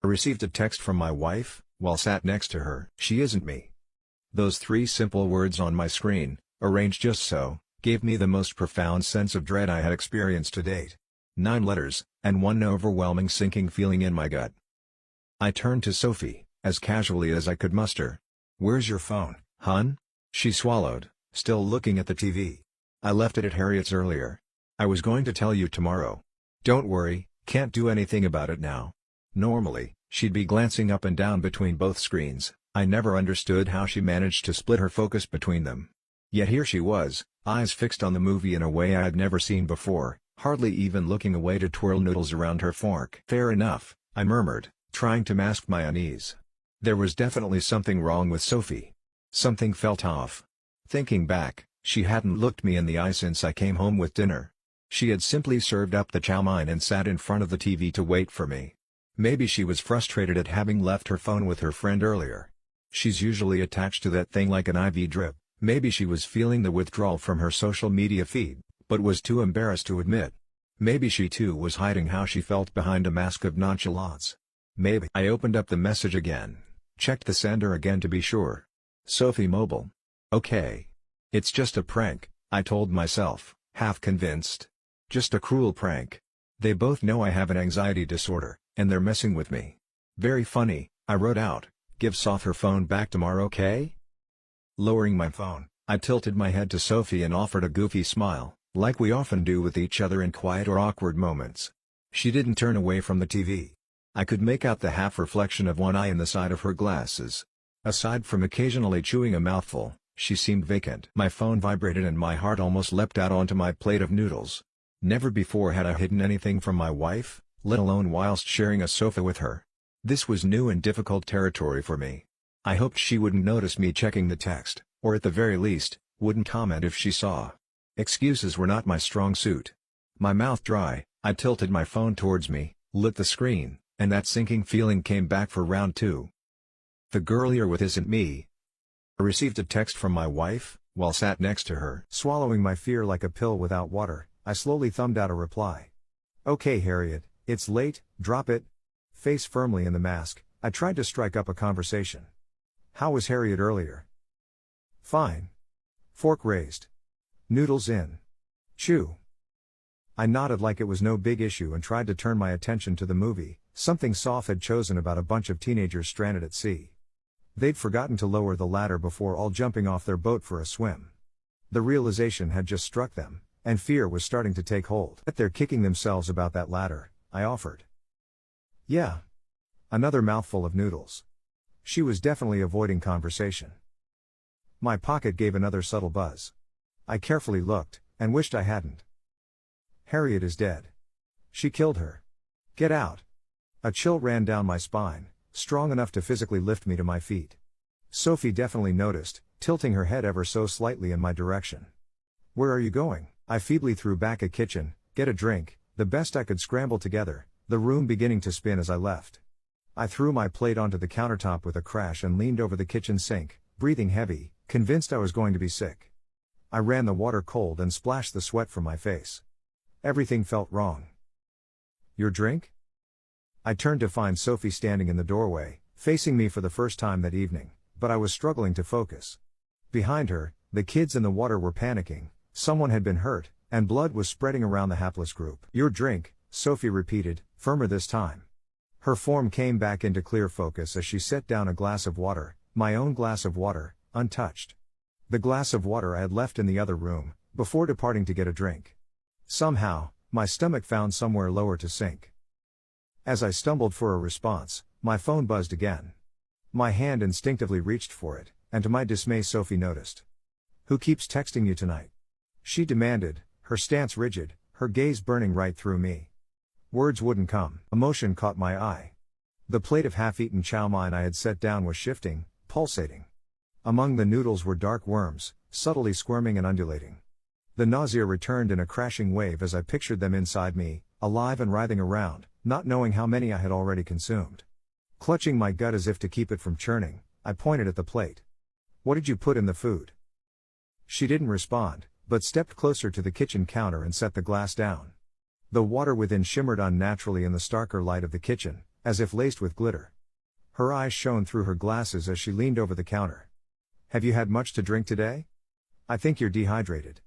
I received a text from my wife, while sat next to her. She isn't me. Those three simple words on my screen, arranged just so, gave me the most profound sense of dread I had experienced to date. 9 letters, and one overwhelming sinking feeling in my gut. I turned to Sophie, as casually as I could muster. "Where's your phone, hun?" She swallowed, still looking at the TV. "I left it at Harriet's earlier. I was going to tell you tomorrow. Don't worry, can't do anything about it now." Normally, she'd be glancing up and down between both screens. I never understood how she managed to split her focus between them. Yet here she was, eyes fixed on the movie in a way I had never seen before, hardly even looking away to twirl noodles around her fork. "Fair enough," I murmured, trying to mask my unease. There was definitely something wrong with Sophie. Something felt off. Thinking back, she hadn't looked me in the eye since I came home with dinner. She had simply served up the chow mein and sat in front of the TV to wait for me. Maybe she was frustrated at having left her phone with her friend earlier. She's usually attached to that thing like an IV drip. Maybe she was feeling the withdrawal from her social media feed, but was too embarrassed to admit. Maybe she too was hiding how she felt behind a mask of nonchalance. Maybe. I opened up the message again, checked the sender again to be sure. Sophie Mobile. Okay. It's just a prank, I told myself, half convinced. Just a cruel prank. They both know I have an anxiety disorder, and they're messing with me. Very funny, I wrote out. Give Soph her phone back tomorrow, okay? Lowering my phone, I tilted my head to Sophie and offered a goofy smile, like we often do with each other in quiet or awkward moments. She didn't turn away from the TV. I could make out the half-reflection of one eye in the side of her glasses. Aside from occasionally chewing a mouthful, she seemed vacant. My phone vibrated and my heart almost leapt out onto my plate of noodles. Never before had I hidden anything from my wife, let alone whilst sharing a sofa with her. This was new and difficult territory for me. I hoped she wouldn't notice me checking the text, or at the very least, wouldn't comment if she saw. Excuses were not my strong suit. My mouth dry, I tilted my phone towards me, lit the screen, and that sinking feeling came back for round 2. The girl you're with isn't me. I received a text from my wife, while sat next to her. Swallowing my fear like a pill without water, I slowly thumbed out a reply. "Okay Harriet, it's late, drop it." Face firmly in the mask, I tried to strike up a conversation. "How was Harriet earlier?" "Fine. Fork raised. Noodles in. Chew." I nodded like it was no big issue and tried to turn my attention to the movie, something Soph had chosen about a bunch of teenagers stranded at sea. They'd forgotten to lower the ladder before all jumping off their boat for a swim. The realization had just struck them, and fear was starting to take hold. "Bet they're kicking themselves about that ladder," I offered. "Yeah." Another mouthful of noodles. She was definitely avoiding conversation. My pocket gave another subtle buzz. I carefully looked, and wished I hadn't. "Harriet is dead. She killed her. Get out." A chill ran down my spine, strong enough to physically lift me to my feet. Sophie definitely noticed, tilting her head ever so slightly in my direction. "Where are you going?" I feebly threw back a kitchen, get a drink, the best I could scramble together, the room beginning to spin as I left. I threw my plate onto the countertop with a crash and leaned over the kitchen sink, breathing heavy, convinced I was going to be sick. I ran the water cold and splashed the sweat from my face. Everything felt wrong. "Your drink?" I turned to find Sophie standing in the doorway, facing me for the first time that evening, but I was struggling to focus. Behind her, the kids in the water were panicking, someone had been hurt, and blood was spreading around the hapless group. "Your drink," Sophie repeated, firmer this time. Her form came back into clear focus as she set down a glass of water, my own glass of water, untouched. The glass of water I had left in the other room, before departing to get a drink. Somehow, my stomach found somewhere lower to sink. As I stumbled for a response, my phone buzzed again. My hand instinctively reached for it, and to my dismay Sophie noticed. "Who keeps texting you tonight?" she demanded, her stance rigid, her gaze burning right through me. Words wouldn't come. Emotion caught my eye. The plate of half-eaten chow mein I had set down was shifting, pulsating. Among the noodles were dark worms, subtly squirming and undulating. The nausea returned in a crashing wave as I pictured them inside me, alive and writhing around, not knowing how many I had already consumed. Clutching my gut as if to keep it from churning, I pointed at the plate. "What did you put in the food?" She didn't respond, but stepped closer to the kitchen counter and set the glass down. The water within shimmered unnaturally in the starker light of the kitchen, as if laced with glitter. Her eyes shone through her glasses as she leaned over the counter. Have you had much to drink today? I think you're dehydrated.